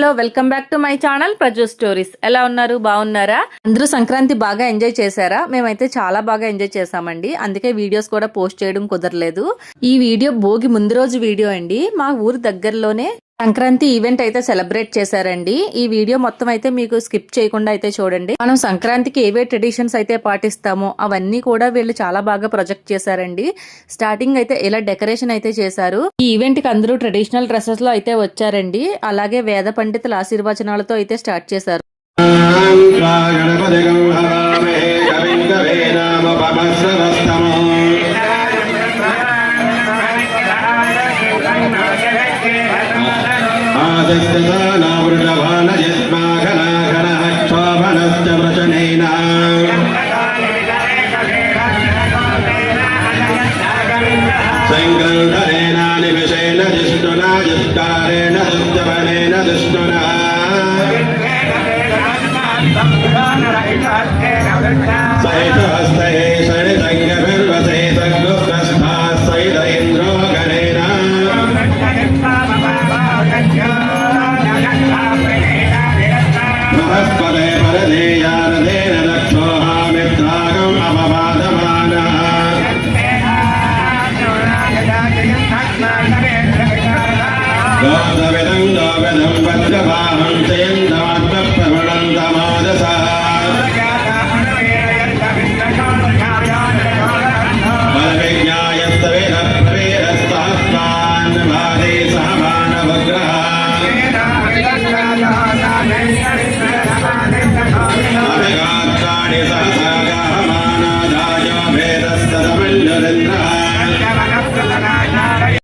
Hello welcome back to my channel Praju stories. ఎలా ఉన్నారు? బాగున్నారా? అందరూ సంక్రాంతి బాగా ఎంజాయ్ చేశారా? మేమైతే చాలా బాగా ఎంజాయ్ చేసామండి. అందుకే వీడియోస్ కూడా పోస్ట్ చేయడం కుదరలేదు. ఈ వీడియో భోగి ముందు రోజు వీడియో అండి. మా ఊరు దగ్గరలోనే సంక్రాంతి ఈవెంట్ అయితే సెలబ్రేట్ చేశారండి. ఈ వీడియో మొత్తం అయితే మీకు స్కిప్ చేయకుండా అయితే చూడండి. మనం సంక్రాంతికి ఏవే ట్రెడిషన్స్ అయితే పాటిస్తామో అవన్నీ కూడా వీళ్ళు చాలా బాగా ప్రొజెక్ట్ చేశారండి. స్టార్టింగ్ అయితే ఇలా డెకరేషన్ అయితే చేశారు. ఈ ఈవెంట్ కి అందరూ ట్రెడిషనల్ డ్రెస్సెస్ లో అయితే వచ్చారండి. అలాగే వేద పండితుల ఆశీర్వచనాలతో అయితే స్టార్ట్ చేశారు.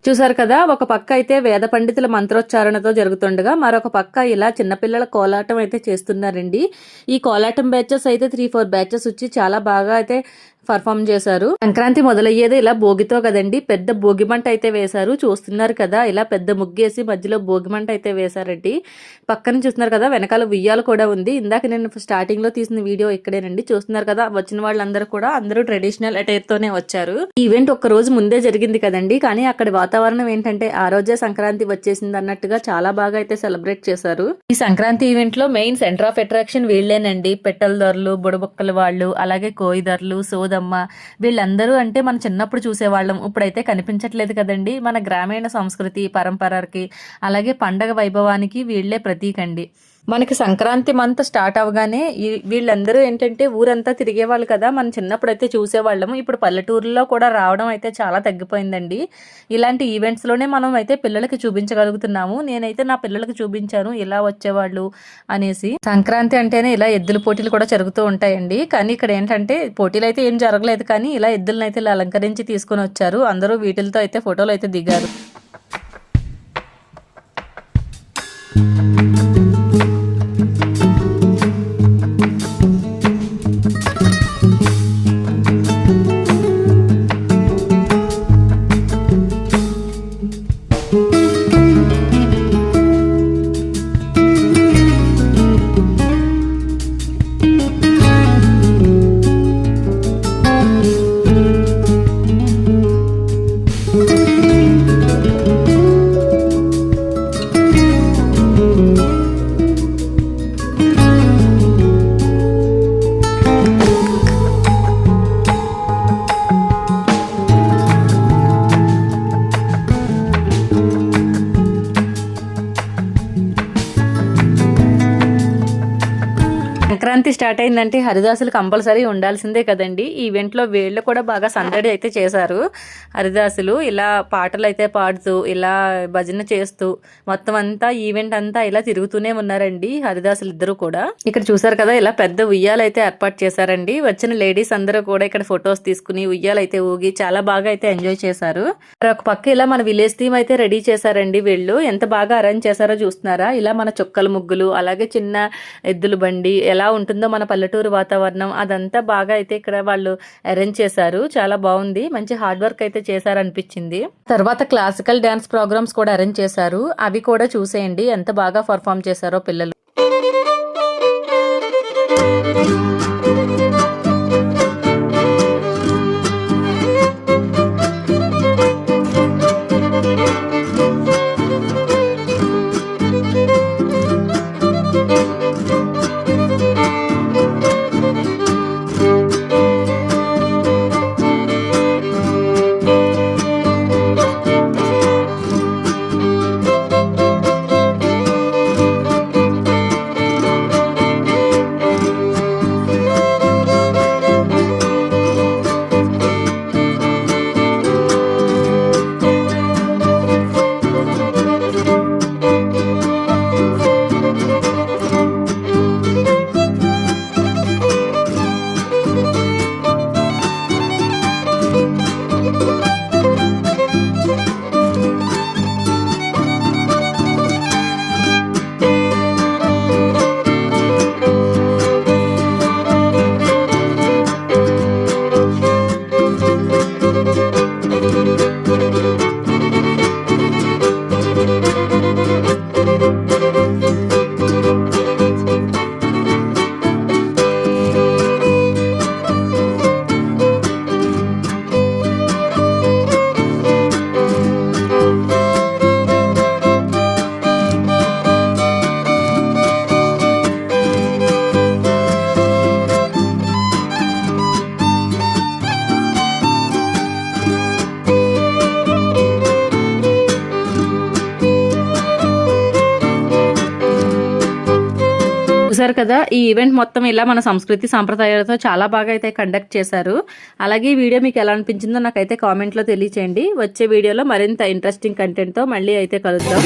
చూసారు కదా, ఒక పక్క అయితే వేద పండితుల మంత్రోచ్చారణతో జరుగుతుండగా మరొక పక్క ఇలా చిన్నపిల్లల కోలాటం అయితే చేస్తున్నారండి. ఈ కోలాటం బ్యాచెస్ అయితే 3-4 బ్యాచెస్ వచ్చి చాలా బాగా అయితే పర్ఫామ్ చేశారు. సంక్రాంతి మొదలయ్యేది ఇలా భోగితో కదండి. పెద్ద భోగి మంట అయితే వేశారు. చూస్తున్నారు కదా, ఇలా పెద్ద ముగ్గేసి మధ్యలో భోగి మంట అయితే వేశారండి. పక్కన చూస్తున్నారు కదా, వెనకాల ఉయ్యాలు కూడా ఉంది. ఇందాక నేను స్టార్టింగ్ లో తీసిన వీడియో ఇక్కడేనండి. చూస్తున్నారు కదా, వచ్చిన వాళ్ళందరూ కూడా అందరూ ట్రెడిషనల్ అటైర్ తోనే వచ్చారు. ఈవెంట్ ఒక్క రోజు ముందే జరిగింది కదండి, కానీ అక్కడ వాతావరణం ఏంటంటే ఆ రోజే సంక్రాంతి వచ్చేసింది అన్నట్టుగా చాలా బాగా అయితే సెలబ్రేట్ చేశారు. ఈ సంక్రాంతి ఈవెంట్ లో మెయిన్ సెంటర్ ఆఫ్ అట్రాక్షన్ వీళ్ళేనండి. పెట్టెల ధరలు, బుడబొక్కల వాళ్ళు, అలాగే కోయిదర్లు, సోదమ్మ, వీళ్ళందరూ అంటే మనం చిన్నప్పుడు చూసేవాళ్ళం. ఇప్పుడైతే కనిపించట్లేదు కదండి. మన గ్రామీణ సంస్కృతి పరంపరకి అలాగే పండగ వైభవానికి వీళ్లే ప్రతీకండి. మనకి సంక్రాంతి మంత్ స్టార్ట్ అవగానే వీళ్ళందరూ ఏంటంటే ఊరంతా తిరిగేవాళ్ళు కదా, మనం చిన్నప్పుడు అయితే చూసేవాళ్ళము. ఇప్పుడు పల్లెటూరులో కూడా రావడం అయితే చాలా తగ్గిపోయిందండి. ఇలాంటి ఈవెంట్స్ లోనే మనం అయితే పిల్లలకి చూపించగలుగుతున్నాము. నేనైతే నా పిల్లలకి చూపించాను ఇలా వచ్చేవాళ్ళు అనేసి. సంక్రాంతి అంటేనే ఇలా ఎద్దుల పోటీలు కూడా జరుగుతూ ఉంటాయండి. కానీ ఇక్కడ ఏంటంటే పోటీలు అయితే ఏం జరగలేదు, కానీ ఇలా ఎద్దులను అయితే ఇలా అలంకరించి తీసుకొని వచ్చారు. అందరూ వీటిలతో అయితే ఫోటోలు అయితే దిగారు. సంక్రాంతి స్టార్ట్ అయిందంటే హరిదాసులు కంపల్సరీ ఉండాల్సిందే కదండి. ఈ ఈవెంట్లో వీళ్ళు కూడా బాగా సందడి అయితే చేశారు. హరిదాసులు ఇలా పాటలు అయితే పాడుతూ ఇలా భజన చేస్తూ మొత్తం అంతా ఈవెంట్ అంతా ఇలా తిరుగుతూనే ఉన్నారండి హరిదాసులు ఇద్దరు కూడా. ఇక్కడ చూసారు కదా, ఇలా పెద్ద ఉయ్యాలు అయితే ఏర్పాటు చేశారండి. వచ్చిన లేడీస్ అందరూ కూడా ఇక్కడ ఫొటోస్ తీసుకుని ఉయ్యాలు అయితే ఊగి చాలా బాగా అయితే ఎంజాయ్ చేశారు. ఒక పక్క ఇలా మన విలేజ్ థీమ్ అయితే రెడీ చేశారండి. వీళ్ళు ఎంత బాగా అరేంజ్ చేశారో చూస్తున్నారా. ఇలా మన చుక్కల ముగ్గులు, అలాగే చిన్న ఎద్దుల బండి, ఎలా ఉంటుందో మన పల్లెటూరు వాతావరణం అదంతా బాగా అయితే ఇక్కడ వాళ్ళు అరేంజ్ చేశారు. చాలా బాగుంది. మంచి హార్డ్ వర్క్ అయితే చేశారనిపించింది. తర్వాత క్లాసికల్ డాన్స్ ప్రోగ్రామ్స్ కూడా అరేంజ్ చేశారు. అవి కూడా చూసేయండి ఎంత బాగా పర్ఫామ్ చేశారో పిల్లలు. చూసారు కదా, ఈ ఈవెంట్ మొత్తం ఇలా మన సంస్కృతి సాంప్రదాయాలతో చాలా బాగా అయితే కండక్ట్ చేశారు. అలాగే ఈ వీడియో మీకు ఎలా అనిపించిందో నాకైతే కామెంట్లో తెలియచేయండి. వచ్చే వీడియోలో మరింత ఇంట్రెస్టింగ్ కంటెంట్తో మళ్ళీ అయితే కలుద్దాం.